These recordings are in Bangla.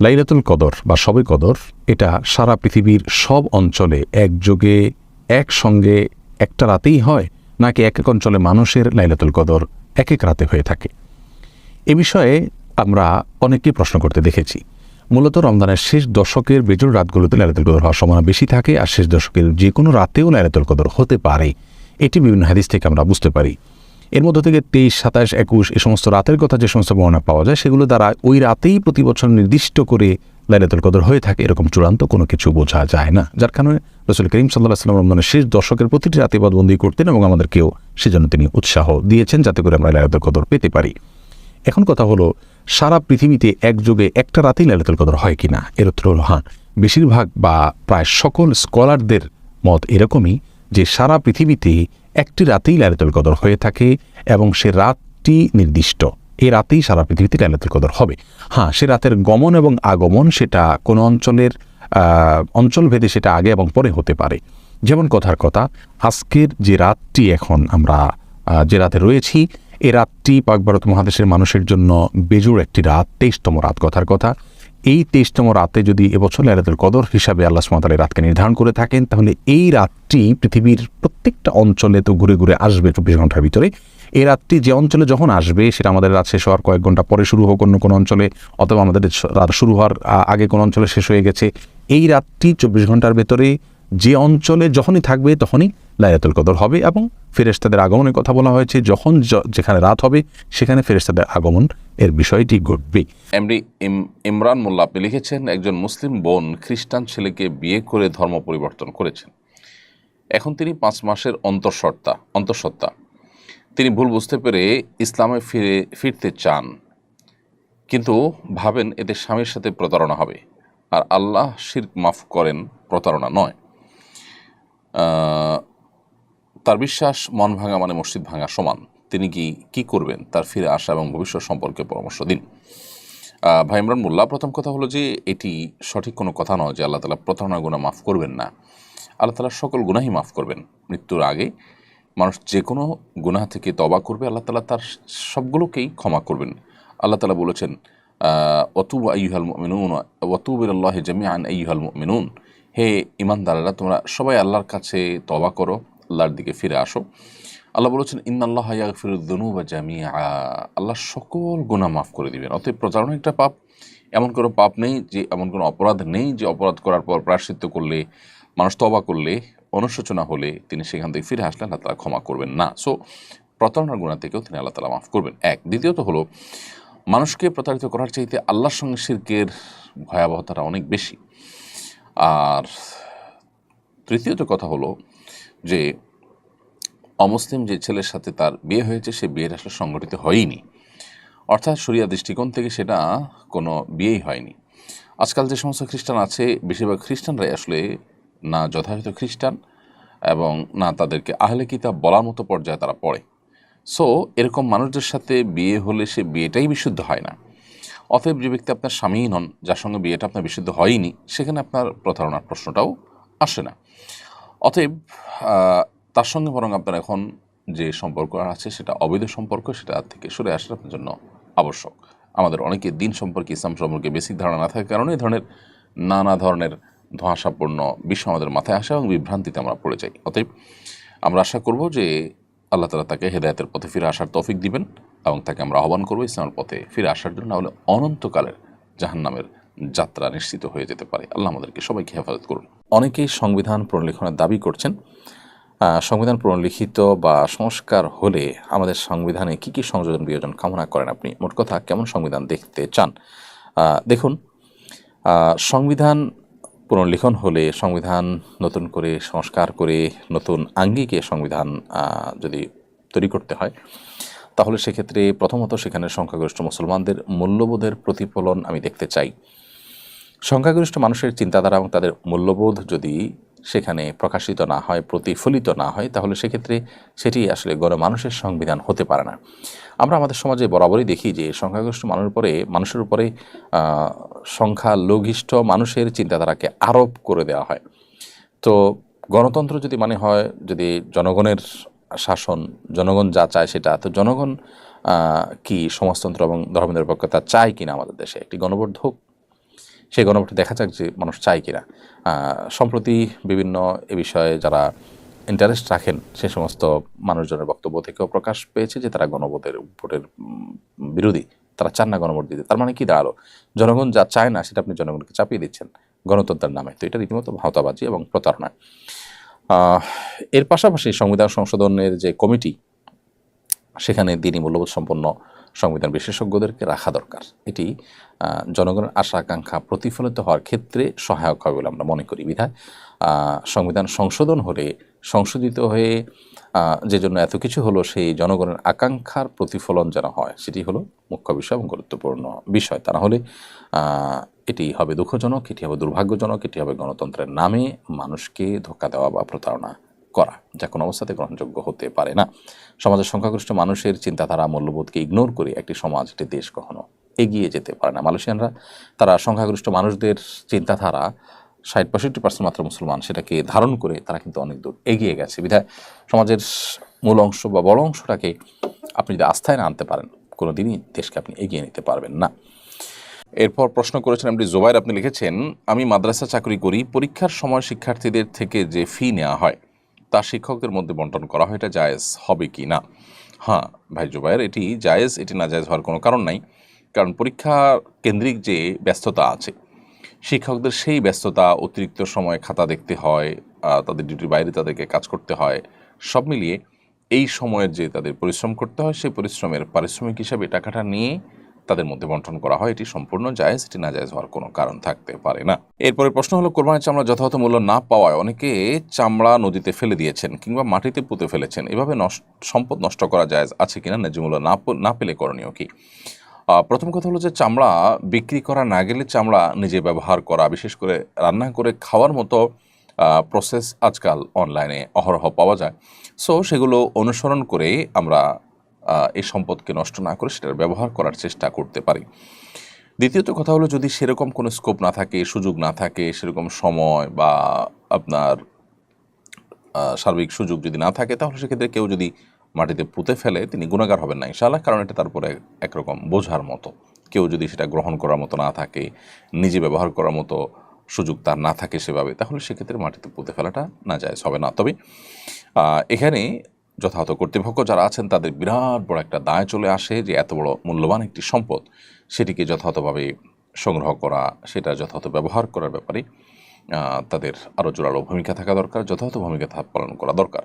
লাইলাতুল কদর বা শবে কদর এটা সারা পৃথিবীর সব অঞ্চলে একযোগে একসঙ্গে একটা রাতেই হয়, নাকি এক এক অঞ্চলে মানুষের লাইলাতুল কদর এক এক রাতে হয়ে থাকে? এ বিষয়ে আমরা অনেককে প্রশ্ন করতে দেখেছি। মূলত রমজানের শেষ দশকের বেজোড় রাতগুলোতে লাইলাতুল কদর হওয়ার সম্ভাবনা বেশি থাকে, আর শেষ দশকের যে কোনো রাতেও লাইলাতুল কদর হতে পারে, এটি বিভিন্ন হাদিস থেকে আমরা বুঝতে পারি। এর মধ্য থেকে 23, 27, 21 এই সমস্ত রাতের কথা যে সমস্ত বর্ণনা পাওয়া যায়, সেগুলো দ্বারা ওই রাতেই প্রতি বছর নির্দিষ্ট করে লাইলাতুল কদর হয়ে থাকে এরকম চূড়ান্ত কোনো কিছু বোঝা যায় না। যার কারণে রাসূল করিম সাল্লাল্লাহু আলাইহি ওয়াসাল্লাম রমজানের শেষ দশকের প্রতিটি রাতে ইবাদতবন্দি করতেন এবং আমাদেরকেও সেজন্য তিনি উৎসাহ দিয়েছেন যাতে করে আমরা লাইলাতুল কদর পেতে পারি। এখন কথা হলো, সারা পৃথিবীতে একযোগে একটা রাতেই লাইলাতুল কদর হয় কিনা? এর উত্তর হলো হ্যাঁ। বেশিরভাগ বা প্রায় সকল স্কলারদের মত এরকমই যে সারা পৃথিবীতে একটি রাতেই লাইলাতুল কদর হয়ে থাকে এবং সে রাতটি নির্দিষ্ট। এই রাতেই সারা পৃথিবীতে লাইলাতুল কদর হবে। হ্যাঁ, সে রাতের গমন এবং আগমন সেটা কোনো অঞ্চলের অঞ্চলভেদে সেটা আগে এবং পরে হতে পারে। যেমন কথার কথা, আজকের যে রাতটি এখন আমরা যে রাতে রয়েছি, এই রাতটি পাক ভারত মহাদেশের মানুষের জন্য বেজোড় একটি রাত, 23তম রাত কথার কথা। এই 23তম রাতে যদি এবছর লাইলাতুল কদর হিসাবে আল্লাহ সুবহানাহু ওয়া তাআলা রাতকে নির্ধারণ করে থাকেন, তাহলে এই রাতটি পৃথিবীর প্রত্যেকটা অঞ্চলে তো ঘুরে ঘুরে আসবে 24 ঘন্টার ভিতরে। এই রাতটি যে অঞ্চলে যখন আসবে, সেটা আমাদের রাত শেষ হওয়ার কয়েক ঘন্টা পরে শুরু হোক অন্য কোনো অঞ্চলে, অথবা আমাদের রাত শুরু হওয়ার আগে কোনো অঞ্চলে শেষ হয়ে গেছে, এই রাতটি 24 ঘন্টার ভেতরে যে অঞ্চলে যখনই থাকবে তখনই লাইলাতুল কদর হবে। এবং ফেরেশতাদের আগমনের কথা বলা হয়েছে, যখন যেখানে রাত হবে সেখানে ফেরেশতাদের আগমন এর বিষয়টি ঘটবে। এমডি ইমরান মোল্লা আপনি লিখেছেন, একজন মুসলিম বোন খ্রিস্টান ছেলেকে বিয়ে করে ধর্ম পরিবর্তন করেছেন। এখন তিনি 5 মাসের অন্তঃসত্ত্বা। তিনি ভুল বুঝতে পেরে ইসলামে ফিরতে চান, কিন্তু ভাবেন এতে স্বামীর সাথে প্রতারণা হবে, আর আল্লাহ শিরক মাফ করেন, প্রতারণা নয়। তার বিশ্বাস মন ভাঙা মানে মসজিদ ভাঙা সমান। তিনি কি করবেন? তার ফিরে আসা এবং ভবিষ্যৎ সম্পর্কে পরামর্শ দিন। ভাই ইমরান মোল্লা, প্রথম কথা হলো যে এটি সঠিক কোনো কথা নয় যে আল্লাহ তাআলা প্রতারণা গুনাহ মাফ করবেন না। আল্লাহ তাআলা সকল গুনাহই মাফ করবেন। মৃত্যুর আগে মানুষ যে কোনো গুনাহ থেকে তওবা করবে, আল্লাহ তাআলা তার সবগুলোকেই ক্ষমা করবেন। আল্লাহ তাআলা বলেছেন, ওয়াতুবু আইয়ুহাল মুমিনুন ওয়াতুবু ইলাল্লাহি জামিআন আইয়ুহাল মুমিনুন, হে ঈমানদাররা তোমরা সবাই আল্লাহর কাছে তওবা করো, আল্লাহর দিকে ফিরে আসো। আল্লাহ বলেছেন, ইন্নাল্লাহা ইয়াগফিরুয যুনুবা জামিআ, আল্লাহ সকল গুনাহ মাফ করে দিবেন। অতএব প্রতারণা একটা পাপ, এমন কোনো পাপ নেই যে, এমন কোনো অপরাধ নেই যে অপরাধ করার পর প্রায়শ্চিত্ত করলে, মানুষ তওবা করলে, অনুশোচনা হলে তিনি সেখান থেকে ফিরে আসলে আল্লাহ তাআলা ক্ষমা করবেন না। সো প্রতারণার গুনাহ থেকেও তিনি আল্লাহ তাআলা মাফ করবেন। এক। দ্বিতীয়ত হলো, মানুষকে প্রতারিত করার চাইতে আল্লাহর সঙ্গে শিরকের ভয়াবহতাটা অনেক বেশি। আর তৃতীয়ত কথা হলো যে অমুসলিম যে ছেলের সাথে তার বিয়ে হয়েছে, সে বিয়েটা আসলে সংগঠিত হয়নি, অর্থাৎ শরিয়া দৃষ্টিকোণ থেকে সেটা কোনো বিয়েই হয়নি। আজকাল যে সমস্ত খ্রিস্টান আছে, বেশিরভাগ খ্রিস্টানরাই আসলে না যথাযথ খ্রিস্টান এবং না তাদেরকে আহলে কিতাব বলার মতো পর্যায়ে তারা পড়ে। সো এরকম মানুষদের সাথে বিয়ে হলে সে বিয়েটাই বিশুদ্ধ হয় না। অতএব যে ব্যক্তি আপনার স্বামীই নন, যার সঙ্গে বিয়েটা আপনার বিশুদ্ধ হয়নি, সেখানে আপনার প্রতারণার প্রশ্নটাও আসে না। অতএব তার সঙ্গে বরং আপনার এখন যে সম্পর্ক আছে সেটা অবৈধ সম্পর্ক, সেটা থেকে সরে আসা আপনার জন্য আবশ্যক। আমাদের অনেকে দিন সম্পর্কে, ইসলাম সম্পর্কে বেসিক ধারণা না থাকার কারণে এই ধরনের নানা ধরনের ধোঁয়াশাপূর্ণ বিষয় আমাদের মাথায় আসে এবং বিভ্রান্তিতে আমরা পড়ে যাই। অতএব আমরা আশা করব যে আল্লাহ তাআলা তাকে হেদায়েতের পথে ফিরে আসার তৌফিক দিবেন এবং তাকে আমরা আহ্বান করবো ইসলামের পথে ফিরে আসার জন্য, না হলে অনন্তকালের জাহান্নামের যাত্রা নিশ্চিত হয়ে যেতে পারে। আল্লাহ আমাদেরকে সবাইকে হেফাজত করুন। অনেকেই সংবিধান পুনর্লিখনের দাবি করছেন। সংবিধান পুনর্লিখিত বা সংস্কার হলে আমাদের সংবিধানে কী কী সংযোজন বিয়োজন কামনা করেন আপনি? মোট কথা, কেমন সংবিধান দেখতে চান? দেখুন, সংবিধান পুনর্লিখন হলে, সংবিধান নতুন করে সংস্কার করে নতুন আঙ্গিকে সংবিধান যদি তৈরি করতে হয়, তাহলে সেক্ষেত্রে প্রথমত সেখানে সংখ্যাগরিষ্ঠ মুসলমানদের মূল্যবোধের প্রতিফলন আমি দেখতে চাই। সংখ্যাগরিষ্ঠ মানুষের চিন্তাধারা এবং তাদের মূল্যবোধ যদি সেখানে প্রকাশিত না হয়, প্রতিফলিত না হয়, তাহলে সেক্ষেত্রে সেটি আসলে গণমানুষের সংবিধান হতে পারে না। আমরা আমাদের সমাজে বরাবরই দেখি যে সংখ্যাগরিষ্ঠ মানুষের উপরে সংখ্যালঘিষ্ঠ মানুষের চিন্তাধারাকে আরোপ করে দেওয়া হয়। তো গণতন্ত্র যদি মানে হয়, যদি জনগণের শাসন, জনগণ যা চায় সেটা, তো জনগণ কি সমাজতন্ত্র এবং ধর্মনিরপেক্ষতা চায় কিনা আমাদের দেশে? একটি গণভোট হোক, সেই গণভোটে দেখা যাক যে মানুষ চায় কিনা। সম্প্রতি বিভিন্ন এ বিষয়ে যারা ইন্টারেস্ট রাখেন সে সমস্ত মানুষজনের বক্তব্য থেকেও প্রকাশ পেয়েছে যে তারা গণভোটের বিরোধী, তারা চান না গণভোট দিতে। তার মানে কি দাঁড়ালো, জনগণ যা চায় না সেটা আপনি জনগণকে চাপিয়ে দিচ্ছেন গণতন্ত্রের নামে। তো এটা রীতিমতো ভাওতাবাজি এবং প্রতারণা। এর পাশাপাশি সংবিধান সংশোধনের যে কমিটি, সেখানে দিনী মূল্যবোধ সম্পন্ন সংবিধান বিশেষজ্ঞদেরকে রাখা দরকার। এটি জনগণের আশা আকাঙ্ক্ষা প্রতিফলিত হওয়ার ক্ষেত্রে সহায়ক হবে বলে আমরা মনে করি। বিধায় সংবিধান সংশোধন হলে, সংশোধিত হয়ে যে জন্য এত কিছু হলো, সেই জনগণের আকাঙ্ক্ষার প্রতিফলন যেন হয়, সেটি হলো মুখ্য বিষয় এবং গুরুত্বপূর্ণ বিষয়। তা না হলে এটি হবে দুঃখজনক, এটি হবে দুর্ভাগ্যজনক, এটি হবে গণতন্ত্রের নামে মানুষকে ধোঁকা দেওয়া বা প্রতারণা করা, যা কোনো অবস্থাতে গ্রহণযোগ্য হতে পারে না। সমাজের সংখ্যাগরিষ্ঠ মানুষের চিন্তাধারা মূল্যবোধকে ইগনোর করে একটি সমাজ, একটি দেশ কখনো এগিয়ে যেতে পারে না। মালয়েশিয়ানরা তারা সংখ্যাগরিষ্ঠ মানুষদের চিন্তাধারা 60-65% মাত্র মুসলমান, সেটাকে ধারণ করে তারা কিন্তু অনেক দূর এগিয়ে গেছে। বিধায় সমাজের মূল অংশ বা বড় অংশটাকে আপনি যদি আস্থায় না আনতে পারেন, কোনো দিনই দেশকে আপনি এগিয়ে নিতে পারবেন না। এরপর প্রশ্ন করেছেন এমডি জোবাইর, আপনি লিখেছেন, আমি মাদ্রাসা চাকরি করি, পরীক্ষার সময় শিক্ষার্থীদের থেকে যে ফি নেওয়া হয় তা শিক্ষকদের মধ্যে বন্টন করা হয়, এটা জায়েজ হবে কি না? হ্যাঁ ভাই জোবাইর, এটি জায়েজ, এটি না জায়েজ হওয়ার কোনো কারণ নাই। কারণ পরীক্ষা কেন্দ্রিক যে ব্যস্ততা আছে, শিক্ষকদের সেই ব্যস্ততা, অতিরিক্ত সময় খাতা দেখতে হয়, তাদের ডিউটির বাইরে তাদেরকে কাজ করতে হয়, সব মিলিয়ে এই সময়ের যে তাদের পরিশ্রম করতে হয়, সেই পরিশ্রমের পারিশ্রমিক হিসাবে টাকাটা নিয়ে তাদের মধ্যে বন্টন করা হয়। এটি সম্পূর্ণ জায়েজ, এটি না জায়েজ হওয়ার কোনো কারণ থাকতে পারে না। এরপরে প্রশ্ন হলো, কোরবানির চামড়া যথাযথ মূল্য না পাওয়ায় অনেকে চামড়া নদীতে ফেলে দিয়েছেন কিংবা মাটিতে পুঁতে ফেলেছেন, এভাবে সম্পদ নষ্ট করা জায়েজ আছে কিনা, ন্যায্য মূল্য না পেলে করণীয় কি? প্রথম কথা হলো যে চামড়া বিক্রি করা না গেলে চামড়া নিজে ব্যবহার করা, বিশেষ করে রান্না করে খাওয়ার মতো প্রসেস আজকাল অনলাইনে অহরহ পাওয়া যায়। সো সেগুলো অনুসরণ করে আমরা এই সম্পদকে নষ্ট না করে সেটার ব্যবহার করার চেষ্টা করতে পারি। দ্বিতীয়ত কথা হলো, যদি সেরকম কোনো স্কোপ না থাকে, সুযোগ না থাকে, সেরকম সময় বা আপনার সার্বিক সুযোগ যদি না থাকে, তাহলে সেক্ষেত্রে কেউ যদি মাটিতে পুঁতে ফেলে তিনি গুনাহগার হবেন না ইনশাআল্লাহ। কারণ এটা তারপরে একরকম বোঝার মতো, কেউ যদি সেটা গ্রহণ করার মতো না থাকে, নিজে ব্যবহার করার মতো সুযোগ তার না থাকে সেভাবে, তাহলে সেক্ষেত্রে মাটিতে পুঁতে ফেলাটা নাজায়েজ হবে না। তবে এখানে যথাযথ কর্তৃপক্ষ যারা আছেন তাদের বিরাট বড় একটা দায় চলে আসে যে এত বড় মূল্যবান একটি সম্পদ, সেটিকে যথাযথভাবে সংগ্রহ করা, সেটা যথাযথ ব্যবহার করার ব্যাপারে তাদের আরও জোরালো ভূমিকা থাকা দরকার, যথাযথ ভূমিকা পালন করা দরকার।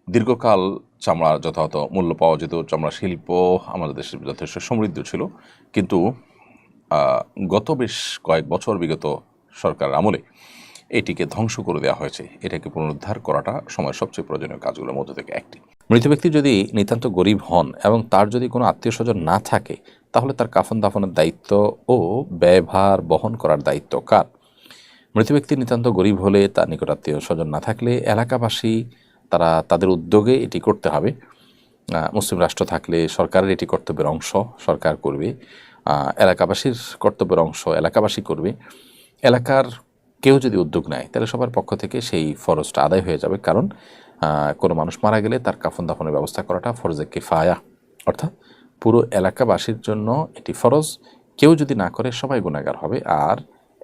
দীর্ঘকাল চামড়ার যথাযথ মূল্য পাওয়া যেত, চামড়া শিল্প আমাদের দেশে যথেষ্ট সমৃদ্ধ ছিল, কিন্তু গত বেশ কয়েক বছর বিগত সরকারের আমলে এটিকে ধ্বংস করে দেওয়া হয়েছে। এটাকে পুনরুদ্ধার করাটা সময়ের সবচেয়ে প্রয়োজনীয় কাজগুলোর মধ্যে থেকে একটি। মৃত ব্যক্তি যদি নিতান্ত গরিব হন এবং তার যদি কোনো আত্মীয় স্বজন না থাকে, তাহলে তার কাফন দাফনের দায়িত্ব ও ব্যয়ভার বহন করার দায়িত্ব কার? মৃত ব্যক্তি নিতান্ত গরিব হলে, তার নিকট আত্মীয় স্বজন না থাকলে এলাকাবাসী তাদের উদ্যোগে এটি করতে হবে। মুসলিম রাষ্ট্র থাকলে সরকারের এটি কর্তব্যের অংশ, সরকার করবে। এলাকাবাসীর কর্তব্যের অংশ এলাকাবাসী করবে। এলাকার কেউ যদি উদ্যোগ নেয় তাহলে সবার পক্ষ থেকে সেই ফরজটা আদায় হয়ে যাবে। কারণ কোনো মানুষ মারা গেলে তার কাফন দাফনের ব্যবস্থা করাটা ফরজে কিফায়া, অর্থাৎ পুরো এলাকাবাসীর জন্য এটি ফরজ। কেউ যদি না করে সবাই গুনাহগার হবে। আর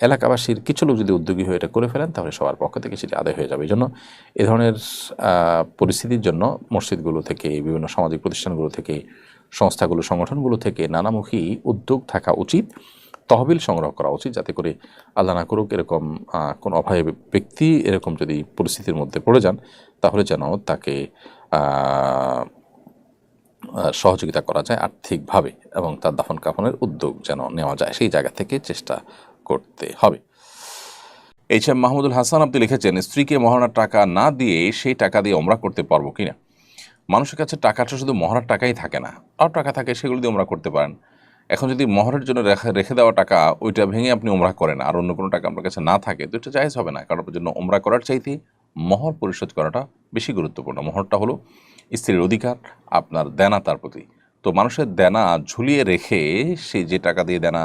এলাকাবাসীর কিছু লোক যদি উদ্যোগী হয়ে এটা করে ফেলেন, তাহলে সবার পক্ষ থেকে সেটি আদায় হয়ে যাবে। এই জন্য এ ধরনের পরিস্থিতির জন্য মসজিদগুলো থেকে, বিভিন্ন সামাজিক প্রতিষ্ঠানগুলো থেকে, সংস্থাগুলো, সংগঠনগুলো থেকে নানামুখী উদ্যোগ থাকা উচিত। তহবিল সংগ্রহ করা উচিত, যাতে করে আল্লাহ না করুক এরকম কোনো অভাবী ব্যক্তি এরকম যদি পরিস্থিতির মধ্যে পড়ে যান, তাহলে যেন তাকে সহযোগিতা করা যায় আর্থিকভাবে, এবং তার দাফন কাফনের উদ্যোগ যেন নেওয়া যায়, সেই জায়গা থেকে চেষ্টা করতে হবে। এইচ.এম. মাহমুদুল হাসান আপনি লিখেছেন, স্ত্রীকে মহারণার টাকা না দিয়ে সেই টাকা দিয়ে ওমরা করতে পারবো কিনা? মানুষের কাছে টাকাটা শুধু মহারার টাকাই থাকে না, আর টাকা থাকে, সেগুলো দিয়ে ওমরা করতে পারেন। এখন যদি মহরের জন্য রেখে দেওয়া টাকা ওইটা ভেঙে আপনি ওমরা করেন, আর অন্য কোনো টাকা আপনার কাছে না থাকে, তো এটা জায়েজ হবে না। কারণ আপনার জন্য ওমরা করার চাইতে মহর পরিশোধ করাটা বেশি গুরুত্বপূর্ণ। মহরটা হলো স্ত্রীর অধিকার, আপনার দেনা তার প্রতি। তো মানুষের দেনা ঝুলিয়ে রেখে সে যে টাকা দিয়ে দেনা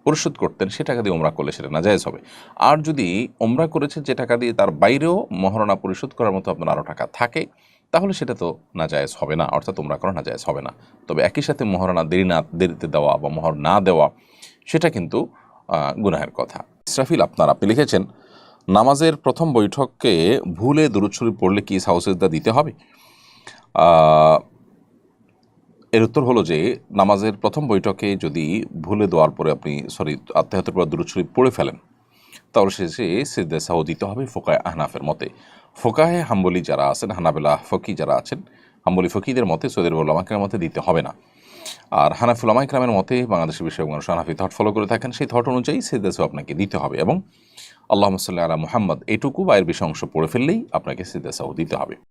পরিশোধ করতেন, সে টাকা দিয়ে ওমরা করলে সেটা নাজায়েজ হবে। আর যদি ওমরা করেছে যে টাকা দিয়ে, তার বাইরেও মহারণা পরিশোধ করার মতো আপনার আরও টাকা থাকে, তাহলে সেটা তো নাজায়েজ হবে না, অর্থাৎ ওমরা করা নাজায়েজ হবে না। তবে একই সাথে মহারণা দেরিতে দেওয়া বা মহর না দেওয়া, সেটা কিন্তু গুনাহের কথা। ইসরাফিল আপনি লিখেছেন, নামাজের প্রথম বৈঠকে ভুলে দুরূদ শরীফ পড়লে কি সাহু সিজদা দিতে হবে? এর উত্তর হলো যে নামাজের প্রথম বৈঠকে যদি ভুলে দেওয়ার পরে আপনি আত্মাহিয়াতের পর দুরূদ শরীফ পড়ে ফেলেন, তাহলে শেষে সিজদা সাহু দিতে হবে ফোকায়ে আহনাফের মতে। ফোকাহে হাম্বলি যারা আছেন, হানাবেলা ফকি যারা আছেন, হাম্বলি ফকিদের মতে, সৌদি আরব উলামায়ে মতে দিতে হবে না। আর হানাফি উলামায়ে কেরামের মতে, বাংলাদেশের বিষয়ক মানুষ হানাফি থট ফলো করে থাকেন, সেই থট অনুযায়ী সিজদা সাহু আপনাকে দিতে হবে এবং আল্লাহুম্মা সাল্লি আলা মুহাম্মদ এটুকু বা এর বেশি অংশ পড়ে ফেললেই আপনাকে সিজদা সাহু দিতে হবে।